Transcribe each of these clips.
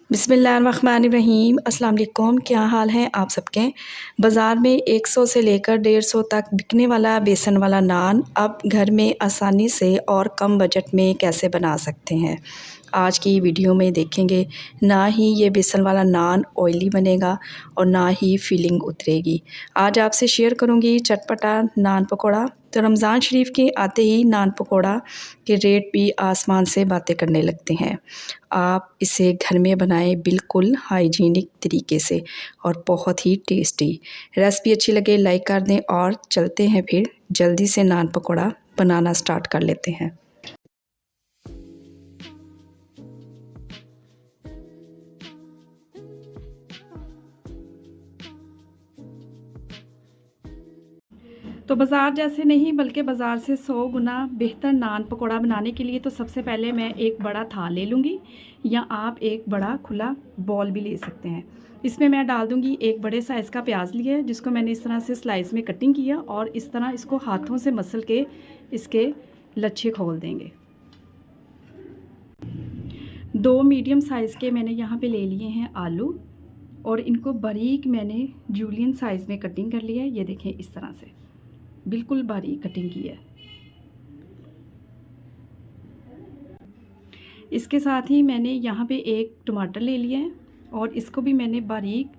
बिस्मिल्लाहिर्रहमानिर्रहीम। अस्सलाम वालेकुम। क्या हाल है आप सबके। बाज़ार में 100 से लेकर 150 तक बिकने वाला बेसन वाला नान अब घर में आसानी से और कम बजट में कैसे बना सकते हैं, आज की वीडियो में देखेंगे। ना ही ये बेसन वाला नान ऑयली बनेगा और ना ही फीलिंग उतरेगी। आज आपसे शेयर करूँगी चटपटा नान पकौड़ा। तो रमज़ान शरीफ के आते ही नान पकौड़ा के रेट भी आसमान से बातें करने लगते हैं। आप इसे घर में बनाएं बिल्कुल हाइजीनिक तरीके से और बहुत ही टेस्टी। रेसिपी अच्छी लगे लाइक कर दें और चलते हैं फिर जल्दी से नान पकौड़ा बनाना स्टार्ट कर लेते हैं। तो बाज़ार जैसे नहीं बल्कि बाज़ार से 100 गुना बेहतर नान पकौड़ा बनाने के लिए तो सबसे पहले मैं एक बड़ा थाल ले लूँगी, या आप एक बड़ा खुला बॉल भी ले सकते हैं। इसमें मैं डाल दूँगी एक बड़े साइज़ का प्याज लिया है, जिसको मैंने इस तरह से स्लाइस में कटिंग किया और इस तरह इसको हाथों से मसल के इसके लच्छे खोल देंगे। 2 मीडियम साइज़ के मैंने यहाँ पे ले लिए हैं आलू और इनको बारीक मैंने जूलियन साइज़ में कटिंग कर लिया है। ये देखें इस तरह से बिल्कुल बारीक कटिंग की है। इसके साथ ही मैंने यहाँ पे एक टमाटर ले लिया है और इसको भी मैंने बारीक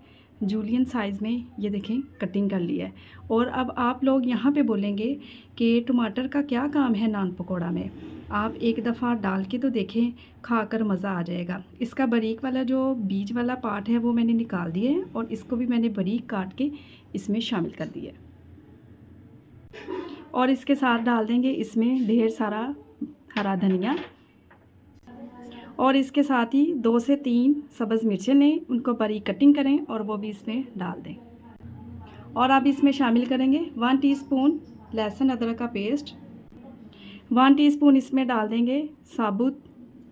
जूलियन साइज़ में ये देखें कटिंग कर लिया है। और अब आप लोग यहाँ पे बोलेंगे कि टमाटर का क्या काम है नान पकौड़ा में। आप एक दफ़ा डाल के तो देखें, खाकर मज़ा आ जाएगा। इसका बारीक वाला जो बीज वाला पार्ट है वो मैंने निकाल दिया है और इसको भी मैंने बारीक काट के इसमें शामिल कर दिया है। और इसके साथ डाल देंगे इसमें ढेर सारा हरा धनिया और इसके साथ ही 2 से 3 सब्ज़ मिर्चें लें, उनको बारीक कटिंग करें और वो भी इसमें डाल दें। और अब इसमें शामिल करेंगे 1 टीस्पून लहसुन अदरक का पेस्ट, 1 टीस्पून इसमें डाल देंगे साबुत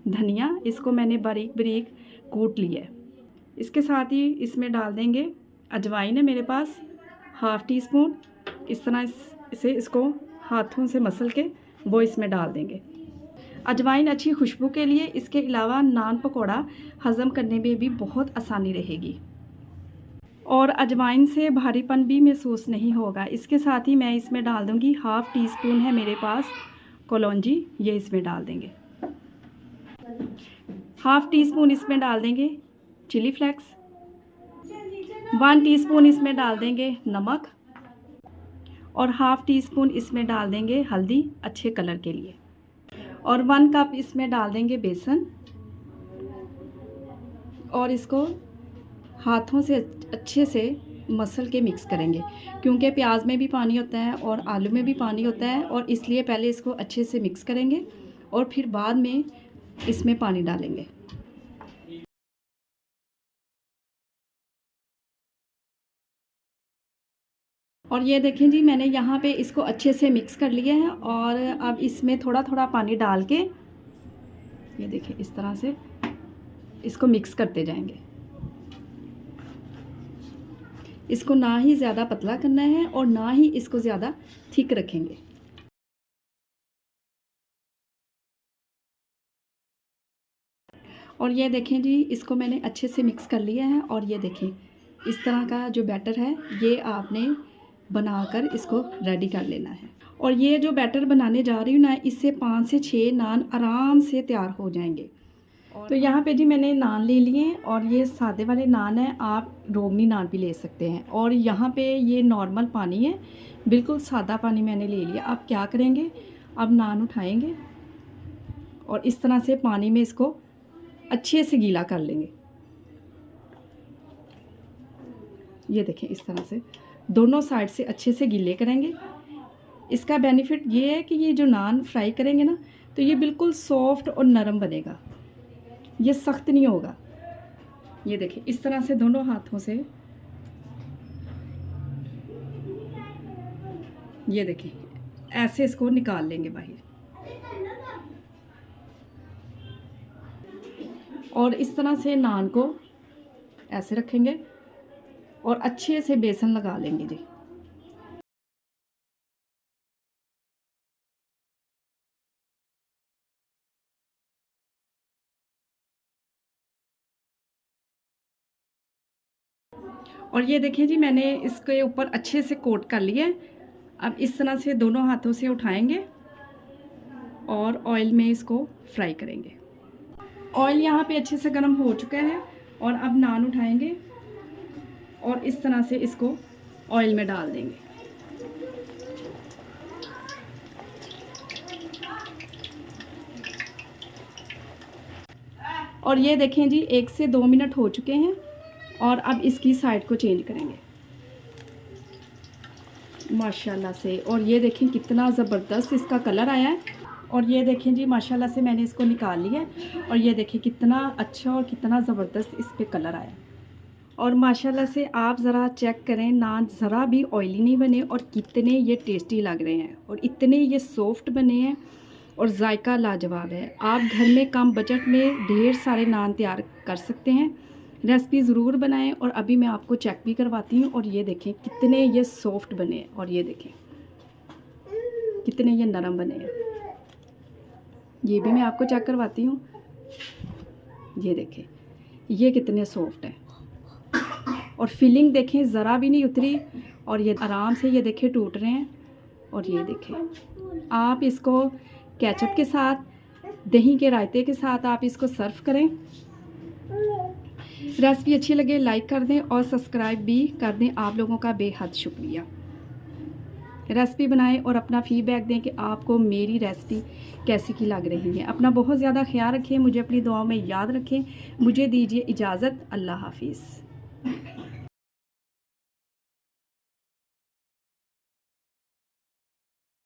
धनिया, इसको मैंने बारीक बारीक कूट लिया है। इसके साथ ही इसमें डाल देंगे अजवाइन है मेरे पास हाफ़ टी स्पून। इस तरह से इसको हाथों से मसल के वो इसमें डाल देंगे। अजवाइन अच्छी खुशबू के लिए, इसके अलावा नान पकौड़ा हज़म करने में भी बहुत आसानी रहेगी और अजवाइन से भारीपन भी महसूस नहीं होगा। इसके साथ ही मैं इसमें डाल दूंगी हाफ़ टी स्पून है मेरे पास कलौंजी, ये इसमें डाल देंगे। हाफ़ टी स्पून इसमें डाल देंगे चिली फ्लेक्स, 1 टीस्पून इसमें डाल देंगे नमक और हाफ़ टी स्पून इसमें डाल देंगे हल्दी अच्छे कलर के लिए और 1 कप इसमें डाल देंगे बेसन और इसको हाथों से अच्छे से मसल के मिक्स करेंगे, क्योंकि प्याज में भी पानी होता है और आलू में भी पानी होता है और इसलिए पहले इसको अच्छे से मिक्स करेंगे और फिर बाद में इसमें पानी डालेंगे। और ये देखें जी, मैंने यहाँ पे इसको अच्छे से मिक्स कर लिया है और अब इसमें थोड़ा थोड़ा पानी डाल के ये देखें इस तरह से इसको मिक्स करते जाएंगे। इसको ना ही ज़्यादा पतला करना है और ना ही इसको ज़्यादा थिक रखेंगे। और ये देखें जी, इसको मैंने अच्छे से मिक्स कर लिया है और ये देखें इस तरह का जो बैटर है ये आपने बनाकर इसको रेडी कर लेना है। और ये जो बैटर बनाने जा रही हूँ ना, इससे 5 से 6 नान आराम से तैयार हो जाएंगे। तो यहाँ पे जी मैंने नान ले लिए और ये सादे वाले नान है, आप रोगनी नान भी ले सकते हैं। और यहाँ पे ये नॉर्मल पानी है, बिल्कुल सादा पानी मैंने ले लिया। अब क्या करेंगे, अब नान उठाएंगे और इस तरह से पानी में इसको अच्छे से गीला कर लेंगे। ये देखें इस तरह से दोनों साइड से अच्छे से गीले करेंगे। इसका बेनिफिट ये है कि ये जो नान फ्राई करेंगे ना, तो ये बिल्कुल सॉफ्ट और नरम बनेगा, ये सख्त नहीं होगा। ये देखें इस तरह से दोनों हाथों से ये देखें ऐसे इसको निकाल लेंगे बाहर और इस तरह से नान को ऐसे रखेंगे और अच्छे से बेसन लगा लेंगे जी। और ये देखें जी, मैंने इसके ऊपर अच्छे से कोट कर लिया है। अब इस तरह से दोनों हाथों से उठाएंगे और ऑयल में इसको फ्राई करेंगे। ऑयल यहाँ पे अच्छे से गर्म हो चुका है और अब नान उठाएंगे और इस तरह से इसको ऑयल में डाल देंगे। और ये देखें जी, 1 से 2 मिनट हो चुके हैं और अब इसकी साइड को चेंज करेंगे माशाल्लाह से। और ये देखें कितना ज़बरदस्त इसका कलर आया है। और ये देखें जी, माशाल्लाह से मैंने इसको निकाल लिया है और ये देखें कितना अच्छा और कितना ज़बरदस्त इस पे कलर आया। और माशाल्लाह से आप ज़रा चेक करें, नान ज़रा भी ऑयली नहीं बने और कितने ये टेस्टी लग रहे हैं और इतने ये सॉफ्ट बने हैं और जायका लाजवाब है। आप घर में कम बजट में ढेर सारे नान तैयार कर सकते हैं। रेसिपी ज़रूर बनाएं। और अभी मैं आपको चेक भी करवाती हूँ। और ये देखें कितने ये सॉफ्ट बने हैं और ये देखें कितने ये नरम बने हैं। ये भी मैं आपको चेक करवाती हूँ। ये देखें ये कितने सॉफ्ट हैं और फिलिंग देखें ज़रा भी नहीं उतरी और ये आराम से ये देखें टूट रहे हैं। और ये देखें आप इसको केचप के साथ, दही के रायते के साथ आप इसको सर्व करें। रेसिपी अच्छी लगे लाइक कर दें और सब्सक्राइब भी कर दें। आप लोगों का बेहद शुक्रिया। रेसिपी बनाएं और अपना फीडबैक दें कि आपको मेरी रेसिपी कैसी की लग रही है। अपना बहुत ज़्यादा ख्याल रखें, मुझे अपनी दुआओं में याद रखें। मुझे दीजिए इजाज़त। अल्लाह हाफिज़।